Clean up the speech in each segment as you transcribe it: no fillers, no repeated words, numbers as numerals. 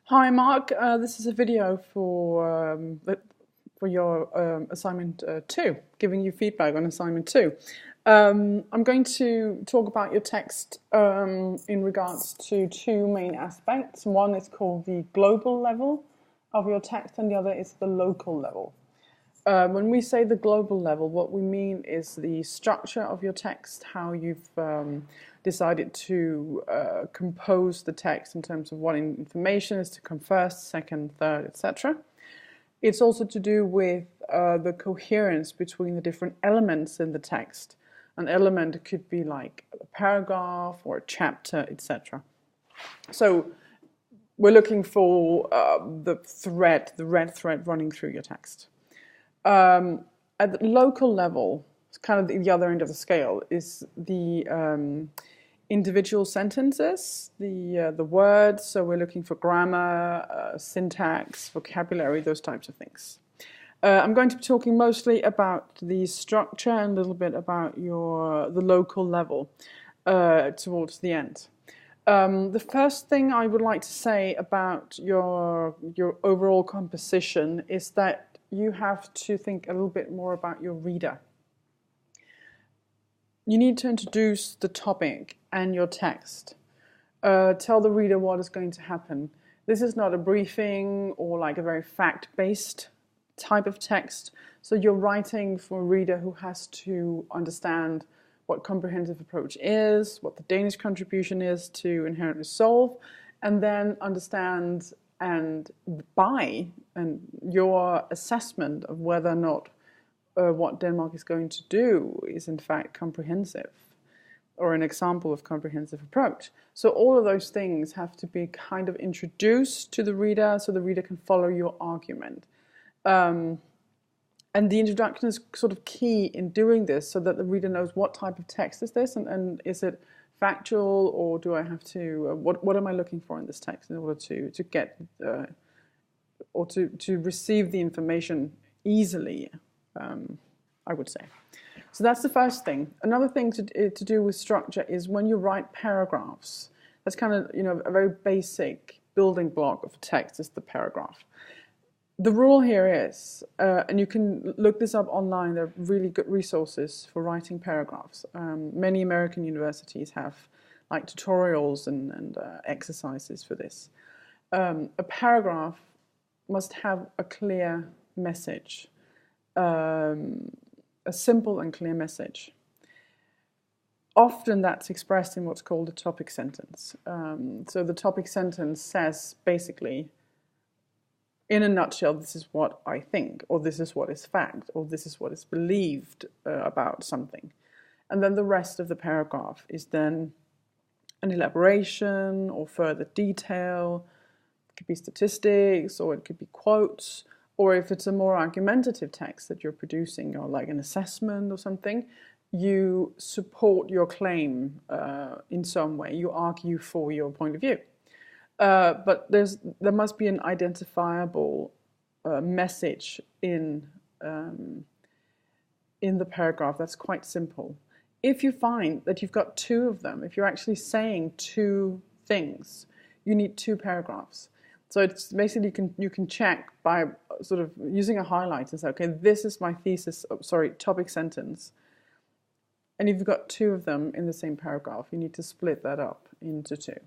Hi Mark, this is a video for your assignment 2, giving you feedback on assignment 2. I'm going to talk about your text in regards to two main aspects. One is called the global level of your text and the other is the local level. When we say the global level, what we mean is the structure of your text, how you've decided to compose the text in terms of what information is to come first, second, third, etc. It's also to do with the coherence between the different elements in the text. An element could be like a paragraph or a chapter, etc. So we're looking for the red thread running through your text. At the local level, it's kind of the other end of the scale, is the individual sentences, the words. So we're looking for grammar, syntax, vocabulary, those types of things. I'm going to be talking mostly about the structure and a little bit about the local level towards the end. The first thing I would like to say about your overall composition is that you have to think a little bit more about your reader. You need to introduce the topic and your text. Tell the reader what is going to happen. This is not a briefing or like a very fact-based type of text. So you're writing for a reader who has to understand what comprehensive approach is, what the Danish contribution is to Inherently Solve, and then understand and buy and your assessment of whether or not what Denmark is going to do is in fact comprehensive or an example of comprehensive approach. So all of those things have to be kind of introduced to the reader so the reader can follow your argument. And the introduction is sort of key in doing this so that the reader knows what type of text is this and is it factual or do I have to, what am I looking for in this text in order to get or to receive the information easily, I would say. So that's the first thing. Another thing to do with structure is when you write paragraphs, that's kind of, a very basic building block of text is the paragraph. The rule here is, and you can look this up online, there are really good resources for writing paragraphs. Many American universities have like tutorials and exercises for this. A paragraph must have a clear message, a simple and clear message. Often that's expressed in what's called a topic sentence. So the topic sentence says basically, in a nutshell, this is what I think, or this is what is fact, or this is what is believed about something. And then the rest of the paragraph is then an elaboration or further detail. It could be statistics, or it could be quotes, or if it's a more argumentative text that you're producing, or like an assessment or something, you support your claim in some way. You argue for your point of view. But there must be an identifiable message in the paragraph that's quite simple. If you find that you've got two of them, if you're actually saying two things, you need two paragraphs. So it's basically you can check by sort of using a highlight and say, okay, this is my topic sentence. And if you've got two of them in the same paragraph, you need to split that up into two.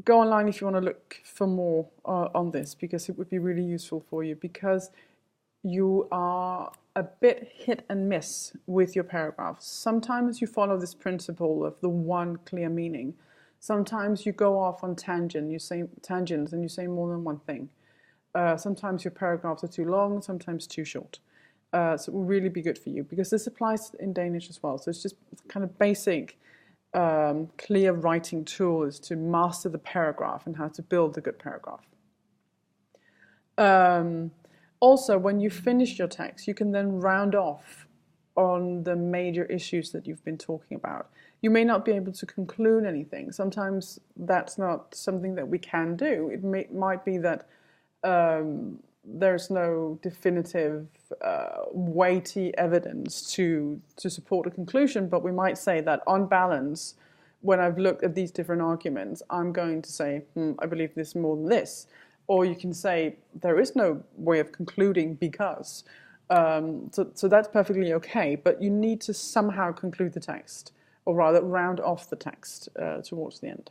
Go online if you want to look for more on this, because it would be really useful for you, because you are a bit hit and miss with your paragraphs. Sometimes you follow this principle of the one clear meaning. Sometimes you go off on tangents and you say more than one thing. Sometimes your paragraphs are too long, sometimes too short. So it will really be good for you, because this applies in Danish as well. So it's just kind of basic clear writing tool is to master the paragraph and how to build a good paragraph. Also, when you finish your text, you can then round off on the major issues that you've been talking about. You may not be able to conclude anything. Sometimes that's not something that we can do. It might be that there's no definitive weighty evidence to support a conclusion, but we might say that on balance when I've looked at these different arguments, I'm going to say, I believe this more than this. Or you can say, there is no way of concluding because. So that's perfectly okay, but you need to somehow conclude the text, or rather round off the text towards the end.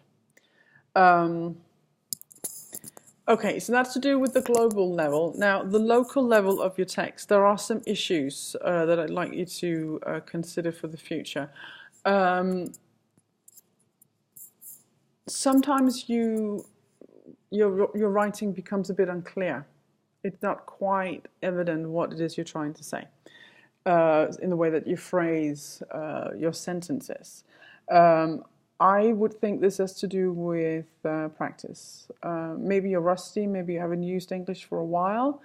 Okay, so that's to do with the global level. Now, the local level of your text, there are some issues that I'd like you to consider for the future. Sometimes your writing becomes a bit unclear. It's not quite evident what it is you're trying to say in the way that you phrase your sentences. I would think this has to do with practice. Maybe you're rusty, maybe you haven't used English for a while,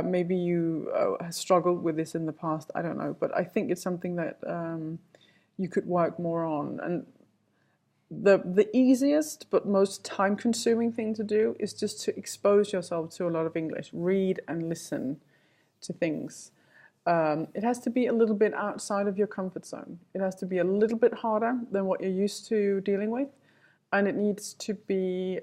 maybe you have struggled with this in the past, I don't know, but I think it's something that you could work more on. And the easiest but most time-consuming thing to do is just to expose yourself to a lot of English. Read and listen to things. It has to be a little bit outside of your comfort zone. It has to be a little bit harder than what you're used to dealing with. And it needs to be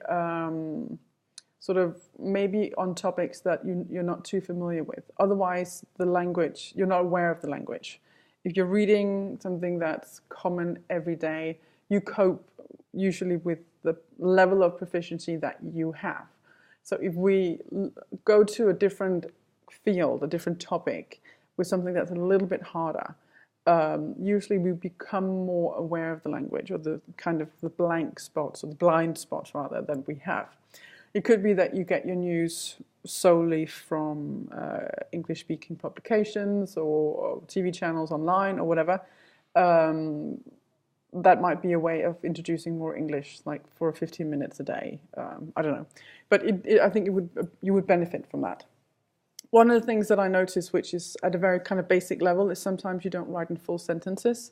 sort of maybe on topics that you're not too familiar with. Otherwise, the language, you're not aware of the language. If you're reading something that's common every day, you cope usually with the level of proficiency that you have. So if we go to a different field, a different topic, with something that's a little bit harder, usually we become more aware of the language, or the kind of the blank spots, or the blind spots rather, than we have. It could be that you get your news solely from English-speaking publications or TV channels online or whatever. That might be a way of introducing more English, like for 15 minutes a day. I don't know, but I think you would benefit from that. One of the things that I notice, which is at a very kind of basic level, is sometimes you don't write in full sentences.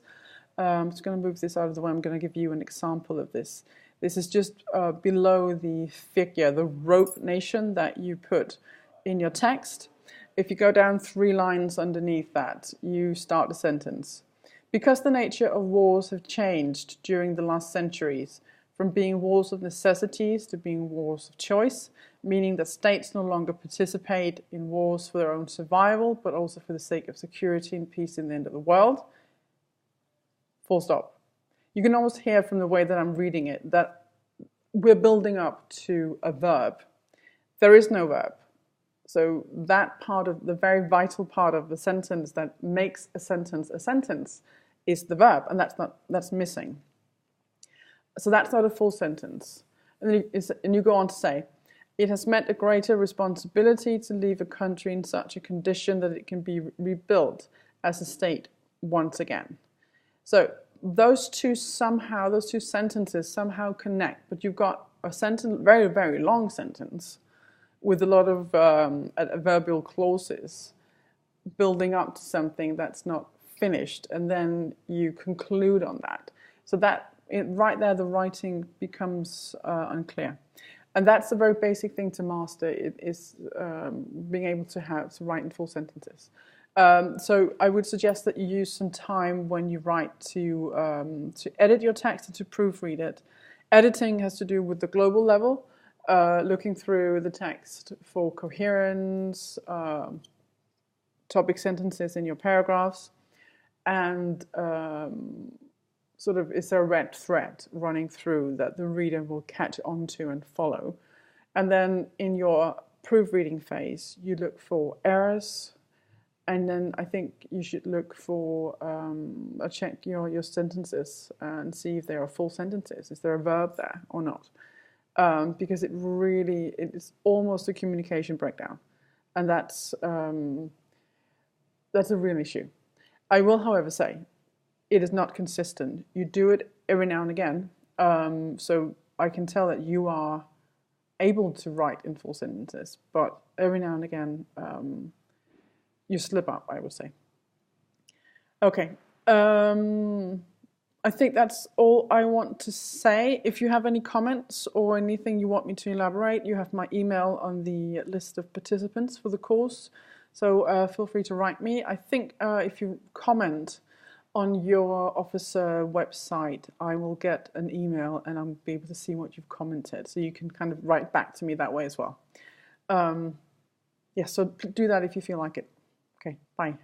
I'm just going to move this out of the way. I'm going to give you an example of this. This is just below the figure, the rope nation that you put in your text. If you go down 3 lines underneath that, you start a sentence. Because the nature of wars have changed during the last centuries, from being wars of necessities to being wars of choice, meaning that states no longer participate in wars for their own survival, but also for the sake of security and peace in the end of the world. Full stop. You can almost hear from the way that I'm reading it that we're building up to a verb. There is no verb. So that part of the very vital part of the sentence that makes a sentence is the verb, and that's missing. So that's not a full sentence. And you go on to say, it has meant a greater responsibility to leave a country in such a condition that it can be rebuilt as a state once again. So those two sentences somehow connect, but you've got a sentence, very, very long sentence with a lot of adverbial clauses building up to something that's not finished, and then you conclude on that. So that right there, the writing becomes unclear. And that's a very basic thing to master, is being able to write in full sentences. So I would suggest that you use some time when you write to edit your text and to proofread it. Editing has to do with the global level, looking through the text for coherence, topic sentences in your paragraphs, and sort of, is there a red thread running through that the reader will catch onto and follow. And then in your proofreading phase, you look for errors, and then I think you should look for check your sentences and see if they are full sentences. Is there a verb there or not? Because it is almost a communication breakdown, and that's a real issue. I will, however, say it is not consistent. You do it every now and again, so I can tell that you are able to write in full sentences, but every now and again you slip up, I would say. Okay, I think that's all I want to say. If you have any comments or anything you want me to elaborate, you have my email on the list of participants for the course, so feel free to write me. I think if you comment on your officer website, I will get an email and I'll be able to see what you've commented. So you can kind of write back to me that way as well. Yeah, so do that if you feel like it. Okay, bye.